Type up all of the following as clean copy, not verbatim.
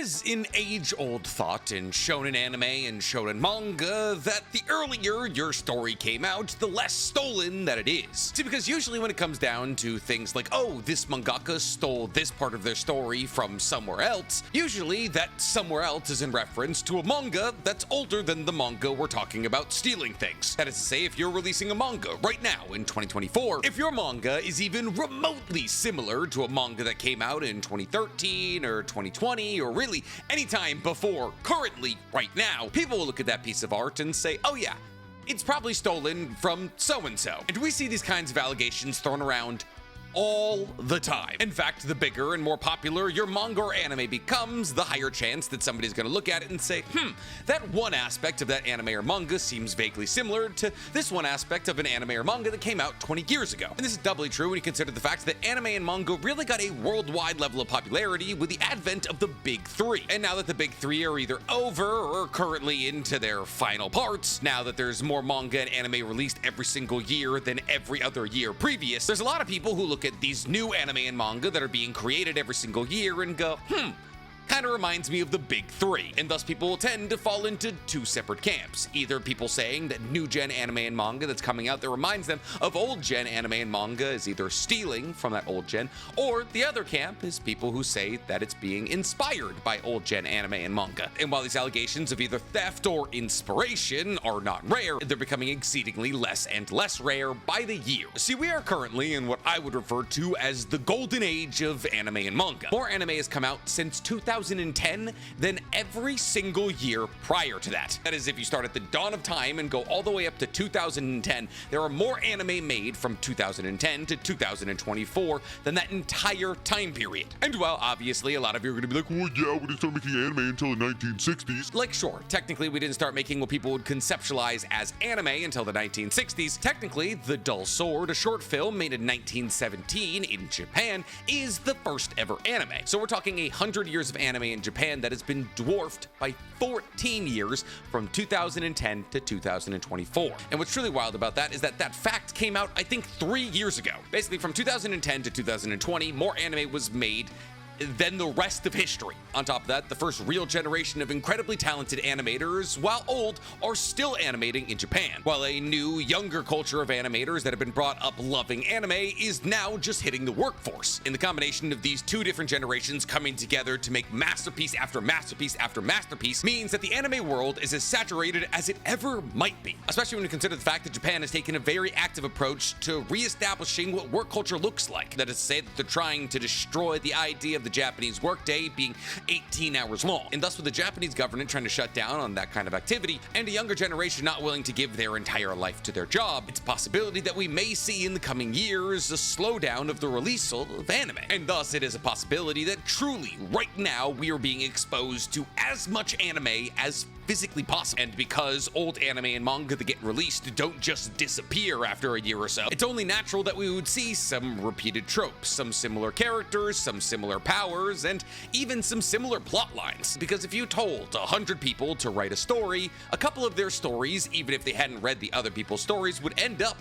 is an age-old thought in shonen anime and shonen manga that the earlier your story came out, the less stolen that it is. See, because usually when it comes down to things like, oh, this mangaka stole this part of their story from somewhere else, usually that somewhere else is in reference to a manga that's older than the manga we're talking about stealing things. That is to say, if you're releasing a manga right now in 2024, if your manga is even remotely similar to a manga that came out in 2013 or 2020 or really anytime before currently right now, people will look at that piece of art and say, oh yeah, it's probably stolen from so-and-so. And we see these kinds of allegations thrown around all the time. In fact, the bigger and more popular your manga or anime becomes, the higher chance that somebody's gonna look at it and say, that one aspect of that anime or manga seems vaguely similar to this one aspect of an anime or manga that came out 20 years ago. And this is doubly true when you consider the fact that anime and manga really got a worldwide level of popularity with the advent of the big three. And now that the big three are either over or currently into their final parts, now that there's more manga and anime released every single year than every other year previous, there's a lot of people who look at these new anime and manga that are being created every single year and go, kind of reminds me of the big three. And thus people will tend to fall into two separate camps. Either people saying that new gen anime and manga that's coming out that reminds them of old gen anime and manga is either stealing from that old gen, or the other camp is people who say that it's being inspired by old gen anime and manga. And while these allegations of either theft or inspiration are not rare, they're becoming exceedingly less and less rare by the year. See, we are currently in what I would refer to as the golden age of anime and manga. More anime has come out since 2010 than every single year prior to that. That is, if you start at the dawn of time and go all the way up to 2010, there are more anime made from 2010 to 2024 than that entire time period. And while obviously a lot of you are going to be like, well, yeah, we didn't start making anime until the 1960s. Like, sure, technically we didn't start making what people would conceptualize as anime until the 1960s. Technically, The Dull Sword, a short film made in 1917 in Japan, is the first ever anime. So we're talking 100 years of anime in Japan that has been dwarfed by 14 years from 2010 to 2024. And what's truly wild about that is that that fact came out, I think, 3 years ago. Basically, from 2010 to 2020, more anime was made than the rest of history. On top of that, the first real generation of incredibly talented animators, while old, are still animating in Japan, while a new, younger culture of animators that have been brought up loving anime is now just hitting the workforce. And the combination of these two different generations coming together to make masterpiece after masterpiece after masterpiece means that the anime world is as saturated as it ever might be, especially when you consider the fact that Japan has taken a very active approach to reestablishing what work culture looks like. That is to say that they're trying to destroy the idea of the Japanese workday being 18 hours long. And thus with the Japanese government trying to shut down on that kind of activity and a younger generation not willing to give their entire life to their job, it's a possibility that we may see in the coming years a slowdown of the release of anime. And thus it is a possibility that truly right now we are being exposed to as much anime as physically possible. And because old anime and manga that get released don't just disappear after a year or so, it's only natural that we would see some repeated tropes, some similar characters, some similar powers, and even some similar plot lines. Because if you told 100 people to write a story, a couple of their stories, even if they hadn't read the other people's stories, would end up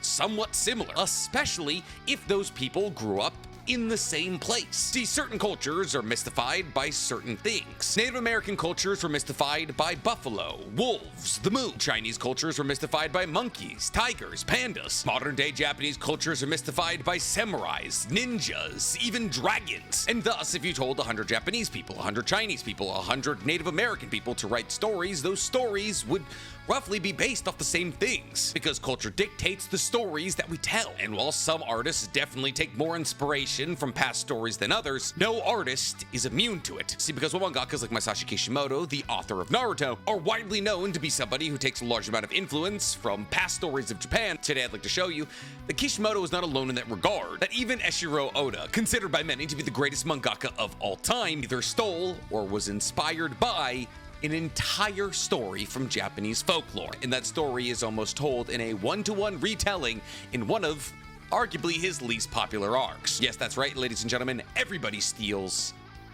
somewhat similar, especially if those people grew up in the same place. See, certain cultures are mystified by certain things. Native American cultures were mystified by buffalo, wolves, the moon. Chinese cultures were mystified by monkeys, tigers, pandas. Modern day Japanese cultures are mystified by samurais, ninjas, even dragons. And thus, if you told 100 Japanese people, 100 Chinese people, 100 Native American people to write stories, those stories would roughly be based off the same things, because culture dictates the stories that we tell. And while some artists definitely take more inspiration from past stories than others, no artist is immune to it. See, because while mangakas like Masashi Kishimoto, the author of Naruto, are widely known to be somebody who takes a large amount of influence from past stories of Japan, today I'd like to show you that Kishimoto is not alone in that regard, that even Eshiro Oda, considered by many to be the greatest mangaka of all time, either stole or was inspired by an entire story from Japanese folklore. And that story is almost told in a one-to-one retelling in one of arguably his least popular arcs. Yes, that's right, ladies and gentlemen, everybody steals,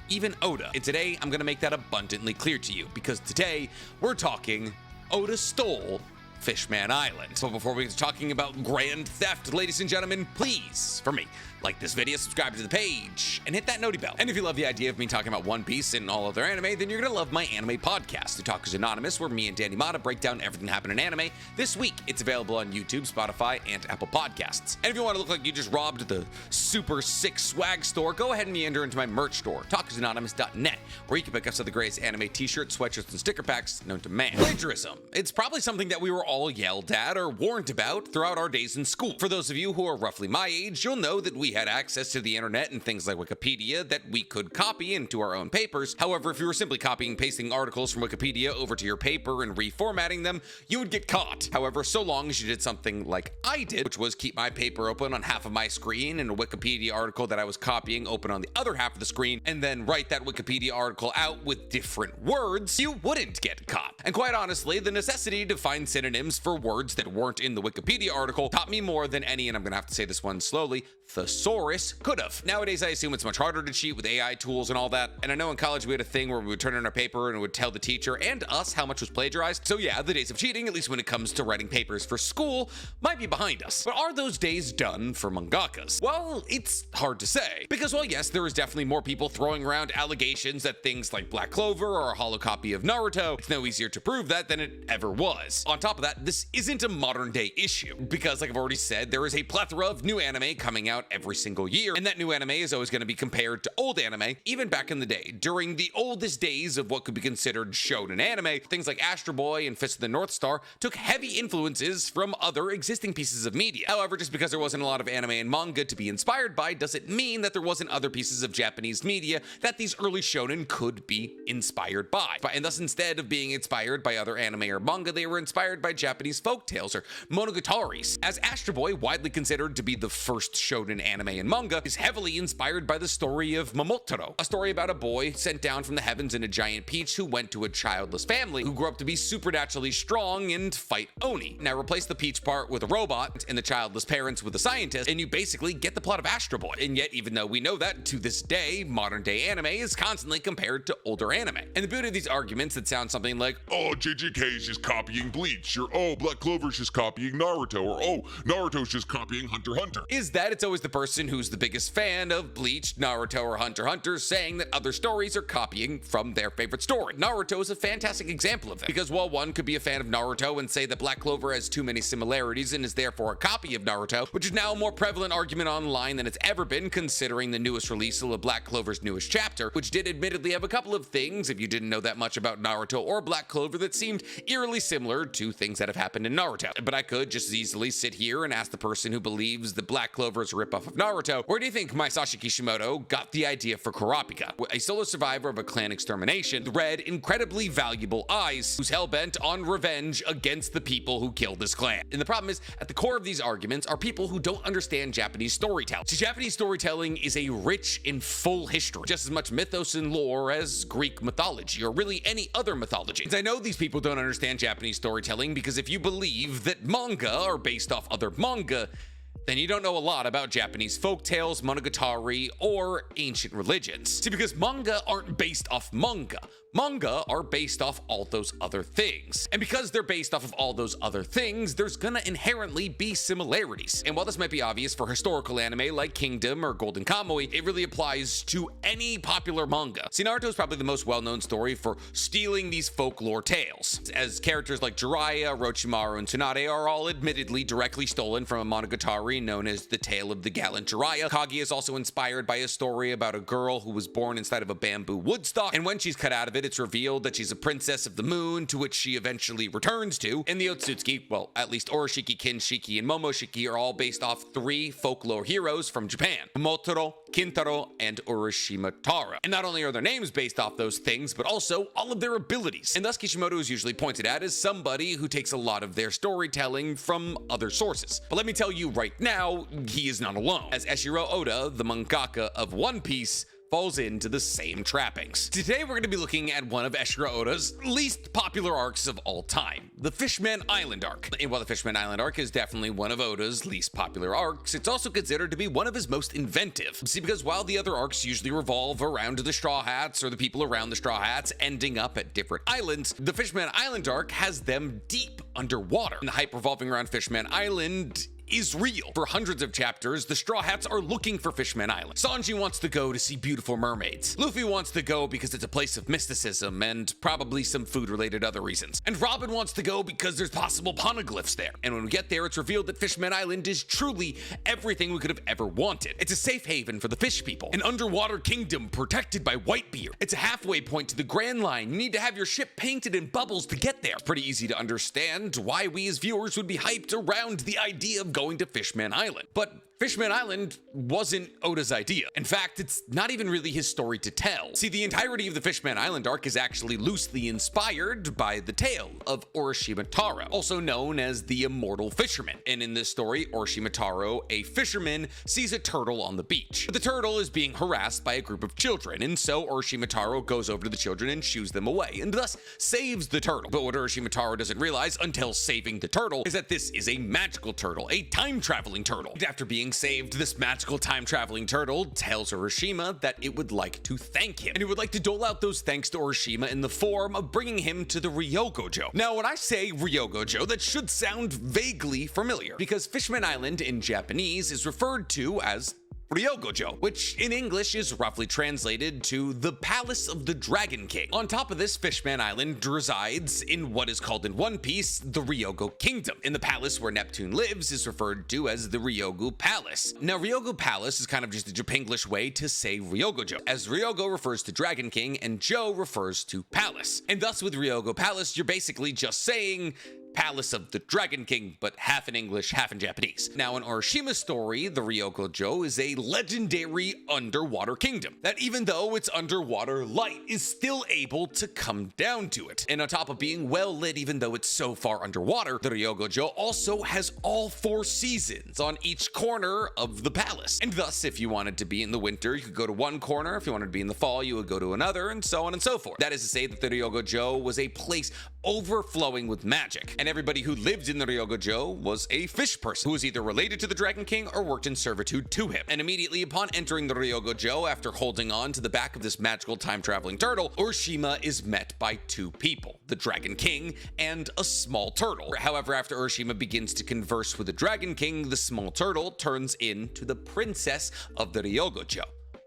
even Oda. And today I'm gonna make that abundantly clear to you, because today we're talking Oda Stole Fishman Island. So before we get to talking about grand theft, ladies and gentlemen, please, for me, like this video, subscribe to the page, and hit that noti bell. And if you love the idea of me talking about One Piece and all other anime, then you're gonna love my anime podcast, The Talkers Anonymous, where me and Danny Mata break down everything that happened in anime. This week, it's available on YouTube, Spotify, and Apple Podcasts. And if you want to look like you just robbed the super sick swag store, go ahead and meander into my merch store, talkersanonymous.net, where you can pick up some of the greatest anime t-shirts, sweatshirts, and sticker packs known to man. Plagiarism. It's probably something that we were all yelled at or warned about throughout our days in school. For those of you who are roughly my age, you'll know that we had access to the internet and things like Wikipedia that we could copy into our own papers. However, if you were simply copying and pasting articles from Wikipedia over to your paper and reformatting them, you would get caught. However, so long as you did something like I did, which was keep my paper open on half of my screen and a Wikipedia article that I was copying open on the other half of the screen, and then write that Wikipedia article out with different words, you wouldn't get caught. And quite honestly, the necessity to find synonyms for words that weren't in the Wikipedia article taught me more than any, and I'm gonna have to say this one slowly, thesaurus could have. Nowadays, I assume it's much harder to cheat with AI tools and all that. And I know in college we had a thing where we would turn in our paper and it would tell the teacher and us how much was plagiarized. So yeah, the days of cheating, at least when it comes to writing papers for school, might be behind us. But are those days done for mangakas? Well, it's hard to say. Because while yes, there is definitely more people throwing around allegations that things like Black Clover are a hollow copy of Naruto, it's no easier to prove that than it ever was. On top of that, this isn't a modern day issue. Because like I've already said, there is a plethora of new anime coming out every single year, and that new anime is always going to be compared to old anime, even back in the day. During the oldest days of what could be considered shonen anime, things like Astro Boy and Fist of the North Star took heavy influences from other existing pieces of media. However, just because there wasn't a lot of anime and manga to be inspired by doesn't mean that there wasn't other pieces of Japanese media that these early shonen could be inspired by. And thus, instead of being inspired by other anime or manga, they were inspired by Japanese folktales or monogataris. As Astro Boy, widely considered to be the first shonen anime and manga, is heavily inspired by the story of Momotaro, a story about a boy sent down from the heavens in a giant peach who went to a childless family who grew up to be supernaturally strong and fight Oni. Now replace the peach part with a robot and the childless parents with a scientist, and you basically get the plot of Astro Boy. And yet, even though we know that, to this day, modern day anime is constantly compared to older anime. And the beauty of these arguments that sound something like, oh, JJK is just copying Bleach, or oh, Black Clover's just copying Naruto, or oh, Naruto's just copying Hunter x Hunter, is that it's always the person who's the biggest fan of Bleach, Naruto, or Hunter x Hunter saying that other stories are copying from their favorite story. Naruto is a fantastic example of that, because while one could be a fan of Naruto and say that Black Clover has too many similarities and is therefore a copy of Naruto, which is now a more prevalent argument online than it's ever been considering the newest release of Black Clover's newest chapter, which did admittedly have a couple of things, if you didn't know that much about Naruto or Black Clover, that seemed eerily similar to things that have happened in Naruto. But I could just as easily sit here and ask the person who believes that Black Clover is a ripoff of Naruto, where do you think Masashi Kishimoto got the idea for Kurapika, a solo survivor of a clan extermination with red, incredibly valuable eyes, who's hell-bent on revenge against the people who killed his clan? And the problem is, at the core of these arguments are people who don't understand Japanese storytelling. See, Japanese storytelling is a rich and full history, just as much mythos and lore as Greek mythology, or really any other mythology. And I know these people don't understand Japanese storytelling because if you believe that manga are based off other manga, then you don't know a lot about Japanese folktales, monogatari, or ancient religions. See, because manga aren't based off manga. Manga are based off all those other things. And because they're based off of all those other things, there's gonna inherently be similarities. And while this might be obvious for historical anime like Kingdom or Golden Kamuy, it really applies to any popular manga. See, Naruto is probably the most well-known story for stealing these folklore tales, as characters like Jiraiya, Orochimaru, and Tsunade are all admittedly directly stolen from a monogatari known as The Tale of the Gallant Jiraiya. Kage is also inspired by a story about a girl who was born inside of a bamboo woodstock, and when she's cut out of it, it's revealed that she's a princess of the moon, to which she eventually returns to. And the Otsutsuki, well, at least Oroshiki, Kinshiki, and Momoshiki are all based off 3 folklore heroes from Japan: Momotaro, Kintaro, and Urashima Taro. And not only are their names based off those things, but also all of their abilities. And thus Kishimoto is usually pointed at as somebody who takes a lot of their storytelling from other sources. But let me tell you right now, he is not alone, as Eshiro Oda, the mangaka of One Piece, falls into the same trappings. Today we're going to be looking at one of Eiichiro Oda's least popular arcs of all time, the Fishman Island arc. And while the Fishman Island arc is definitely one of Oda's least popular arcs, it's also considered to be one of his most inventive. See, because while the other arcs usually revolve around the Straw Hats or the people around the Straw Hats ending up at different islands, the Fishman Island arc has them deep underwater. And the hype revolving around Fishman Island is real. For hundreds of chapters, the Straw Hats are looking for Fishman Island. Sanji wants to go to see beautiful mermaids. Luffy wants to go because it's a place of mysticism and probably some food-related other reasons. And Robin wants to go because there's possible poneglyphs there. And when we get there, it's revealed that Fishman Island is truly everything we could have ever wanted. It's a safe haven for the fish people, an underwater kingdom protected by Whitebeard. It's a halfway point to the Grand Line. You need to have your ship painted in bubbles to get there. It's pretty easy to understand why we as viewers would be hyped around the idea of going to Fishman Island. But Fishman Island wasn't Oda's idea. In fact, it's not even really his story to tell. See, the entirety of the Fishman Island arc is actually loosely inspired by the tale of Urashima Taro, also known as the Immortal Fisherman. And in this story, Urashima Taro, a fisherman, sees a turtle on the beach. But the turtle is being harassed by a group of children, and so Urashima Taro goes over to the children and shoos them away, and thus saves the turtle. But what Urashima Taro doesn't realize until saving the turtle is that this is a magical turtle, a time-traveling turtle. And after being saved, this magical time-traveling turtle tells Urashima that it would like to thank him, and it would like to dole out those thanks to Urashima in the form of bringing him to the Ryogojo. Now, when I say Ryogojo, that should sound vaguely familiar, because Fishman Island in Japanese is referred to as Ryogojo, which in English is roughly translated to the Palace of the Dragon King. On top of this, Fishman Island resides in what is called in One Piece the Ryogo Kingdom, and the palace where Neptune lives is referred to as the Ryogo Palace. Now, Ryogo Palace is kind of just a Japanglish way to say Ryogojo, as Ryogo refers to Dragon King and Jo refers to Palace. And thus with Ryogo Palace, you're basically just saying Palace of the Dragon King, but half in English, half in Japanese. Now, in Urashima's story, the Ryogojo is a legendary underwater kingdom that, even though it's underwater, light is still able to come down to it. And on top of being well lit, even though it's so far underwater, the Ryogojo also has all 4 seasons on each corner of the palace. And thus, if you wanted to be in the winter, you could go to one corner. If you wanted to be in the fall, you would go to another, and so on and so forth. That is to say that the Ryogojo was a place overflowing with magic. And everybody who lived in the Ryogojo was a fish person who was either related to the Dragon King or worked in servitude to him. And immediately upon entering the Ryogojo, after holding on to the back of this magical time-traveling turtle, Urashima is met by 2 people, the Dragon King and a small turtle. However, after Urashima begins to converse with the Dragon King, the small turtle turns into the princess of the Ryogojo,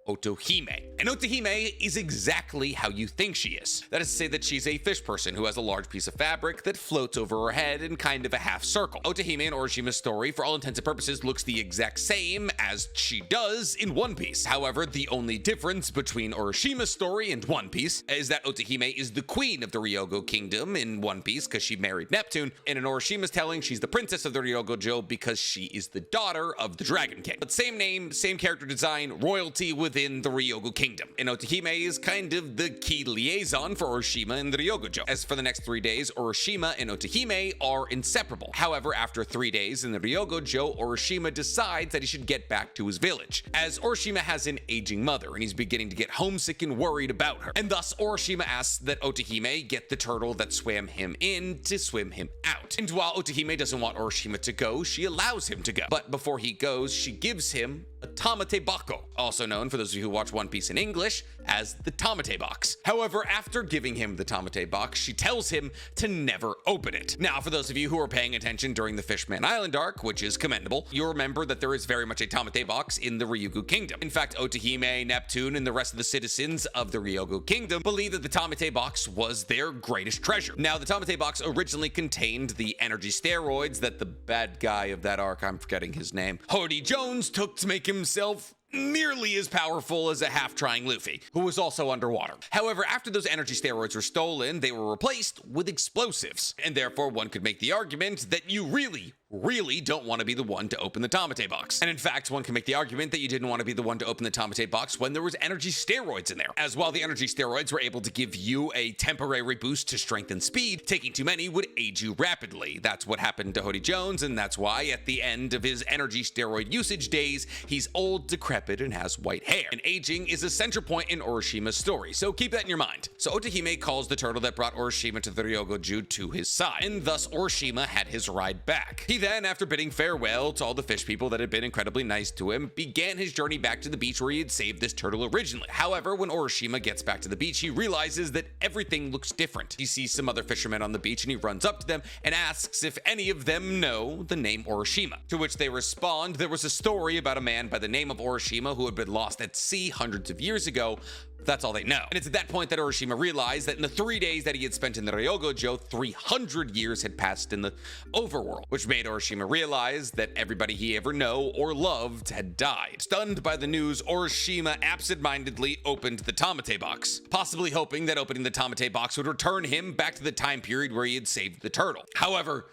Otohime. And Otohime is exactly how you think she is. That is to say that she's a fish person who has a large piece of fabric that floats over her head in kind of a half circle. Otohime in Urashima's story, for all intents and purposes, looks the exact same as she does in One Piece. However, the only difference between Urashima's story and One Piece is that Otohime is the queen of the Ryogo Kingdom in One Piece because she married Neptune, and in Urashima's telling, she's the princess of the Ryogojo because she is the daughter of the Dragon King. But same name, same character design, royalty within the Ryogo Kingdom. And Otohime is kind of the key liaison for Urashima and the Ryogojo. As for the next 3 days, Urashima and Otohime are inseparable. However, after 3 days in the Ryogojo, Urashima decides that he should get back to his village, as Urashima has an aging mother and he's beginning to get homesick and worried about her. And thus, Urashima asks that Otohime get the turtle that swam him in to swim him out. And while Otohime doesn't want Urashima to go, she allows him to go. But before he goes, she gives him a Tamatebako, also known, for those of you who watch One Piece in English, as the Tamate box. However, after giving him the Tamate box, she tells him to never open it. Now, for those of you who are paying attention during the Fishman Island arc, which is commendable, you'll remember that there is very much a Tamate box in the Ryugu Kingdom. In fact, Otohime, Neptune, and the rest of the citizens of the Ryogo Kingdom believe that the Tamate box was their greatest treasure. Now, the Tamate box originally contained the energy steroids that the bad guy of that arc, I'm forgetting his name, Hardy Jones, took to make himself nearly as powerful as a half-trying Luffy, who was also underwater. However, after those energy steroids were stolen, they were replaced with explosives, and therefore one could make the argument that you really really don't want to be the one to open the Tamate box. And in fact, one can make the argument that you didn't want to be the one to open the Tamate box when there was energy steroids in there. As while the energy steroids were able to give you a temporary boost to strength and speed, taking too many would age you rapidly. That's what happened to Hody Jones, and that's why at the end of his energy steroid usage days, he's old, decrepit, and has white hair. And aging is a central point in Urashima's story, so keep that in your mind. So Otahime calls the turtle that brought Urashima to the Ryogoju to his side, and thus Urashima had his ride back. He then, after bidding farewell to all the fish people that had been incredibly nice to him, began his journey back to the beach where he had saved this turtle originally. However, when Urashima gets back to the beach, he realizes that everything looks different. He sees some other fishermen on the beach and he runs up to them and asks if any of them know the name Urashima. To which they respond, there was a story about a man by the name of Urashima who had been lost at sea hundreds of years ago. That's all they know. And it's at that point that Urashima realized that in the 3 days that he had spent in the Ryogojo, 300 years had passed in the overworld, which made Urashima realize that everybody he ever knew or loved had died. Stunned by the news, Urashima absent-mindedly opened the Tamate box, possibly hoping that opening the Tamate box would return him back to the time period where he had saved the turtle. However,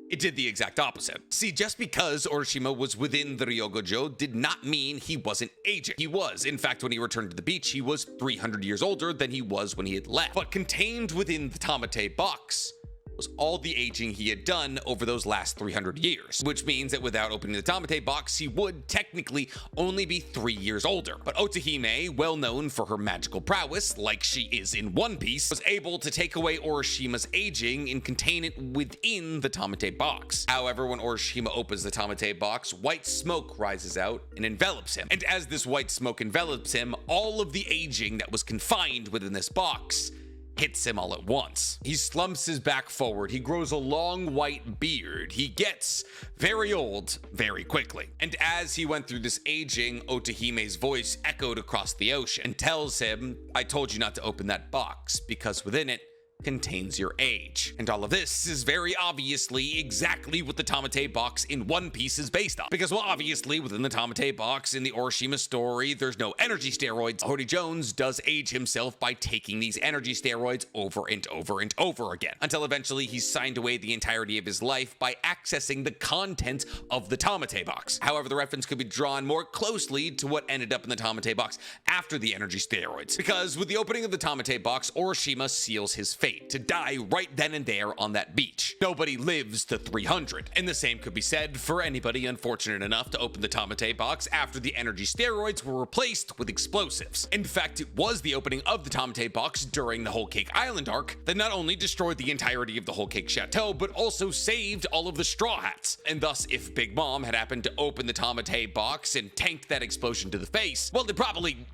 it did the exact opposite. See, just because Urashima was within the Ryogojo did not mean he wasn't aging. He was. In fact, when he returned to the beach, he was 300 years older than he was when he had left. But contained within the Tamate box was all the aging he had done over those last 300 years, which means that without opening the Tamate box, he would technically only be 3 years older. But Otahime, well known for her magical prowess, like she is in One Piece, was able to take away Urashima's aging and contain it within the Tamate box. However, when Urashima opens the Tamate box, white smoke rises out and envelops him. And as this white smoke envelops him, all of the aging that was confined within this box hits him all at once. He slumps his back forward, he grows a long white beard, he gets very old very quickly. And as he went through this aging, Otahime's voice echoed across the ocean and tells him, "I told you not to open that box because within it contains your age." And all of this is very obviously exactly what the Tamate box in One Piece is based on. Because, well, obviously, within the Tamate box in the Urashima story, there's no energy steroids. Hody Jones does age himself by taking these energy steroids over and over and over again, until eventually he's signed away the entirety of his life by accessing the contents of the Tamate box. However, the reference could be drawn more closely to what ended up in the Tamate box after the energy steroids. Because with the opening of the Tamate box, Urashima seals his fate to die right then and there on that beach. Nobody lives to 300. And the same could be said for anybody unfortunate enough to open the Tamate box after the energy steroids were replaced with explosives. In fact, it was the opening of the Tamate box during the Whole Cake Island arc that not only destroyed the entirety of the Whole Cake Chateau, but also saved all of the Straw Hats. And thus, if Big Mom had happened to open the Tamate box and tanked that explosion to the face, well, they probably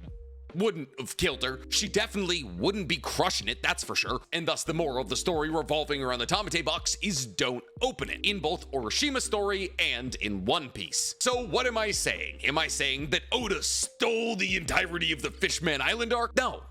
wouldn't have killed her. She definitely wouldn't be crushing it, that's for sure. And thus the moral of the story revolving around the Tamate box is don't open it, in both Urashima's story and in One Piece. So what am I saying? Am I saying that Oda stole the entirety of the Fishman Island arc? No.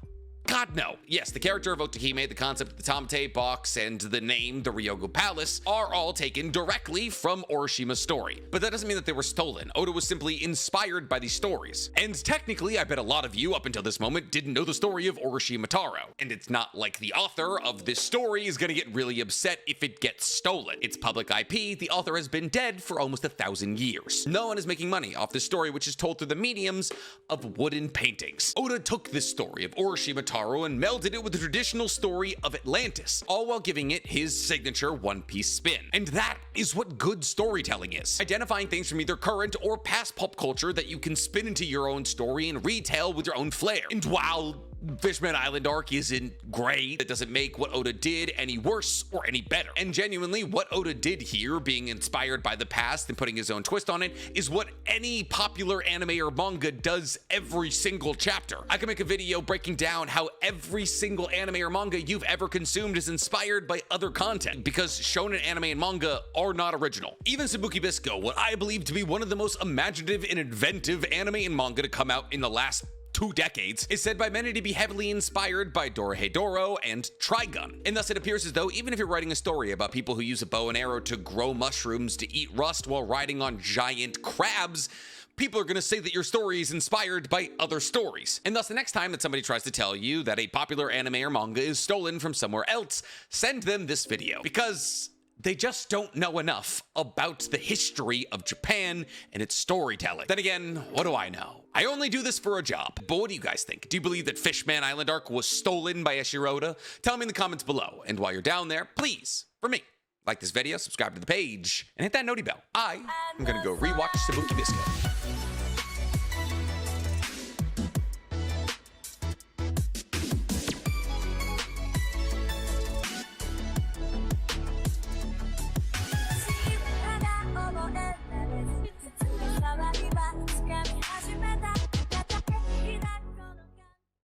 God, no. Yes, the character of Otahime, the concept of the Tamate box, and the name, the Ryogo Palace, are all taken directly from Urashima's story. But that doesn't mean that they were stolen. Oda was simply inspired by these stories. And technically, I bet a lot of you, up until this moment, didn't know the story of Urashima Taro. And it's not like the author of this story is gonna get really upset if it gets stolen. It's public IP, the author has been dead for almost 1,000 years. No one is making money off this story, which is told through the mediums of wooden paintings. Oda took this story of Urashima Taro and melded it with the traditional story of Atlantis, all while giving it his signature One Piece spin. And that is what good storytelling is. Identifying things from either current or past pop culture that you can spin into your own story and retell with your own flair. And while Fishman Island arc isn't great, it doesn't make what Oda did any worse or any better. And genuinely, what Oda did here, being inspired by the past and putting his own twist on it, is what any popular anime or manga does every single chapter. I can make a video breaking down how every single anime or manga you've ever consumed is inspired by other content, because shonen anime and manga are not original. Even Sabuki Bisco, what I believe to be one of the most imaginative and inventive anime and manga to come out in the last 2 decades, is said by many to be heavily inspired by Dorohedoro and Trigun. And thus it appears as though even if you're writing a story about people who use a bow and arrow to grow mushrooms to eat rust while riding on giant crabs, people are going to say that your story is inspired by other stories. And thus the next time that somebody tries to tell you that a popular anime or manga is stolen from somewhere else, send them this video, because They just don't know enough about the history of Japan and its storytelling. Then again, what do I know? I only do this for a job. But what do you guys think? Do you believe that Fishman Island arc was stolen by Oda? Tell me in the comments below. And while you're down there, please, for me, like this video, subscribe to the page, and hit that noti bell. I am gonna go rewatch Sabuki Bisco.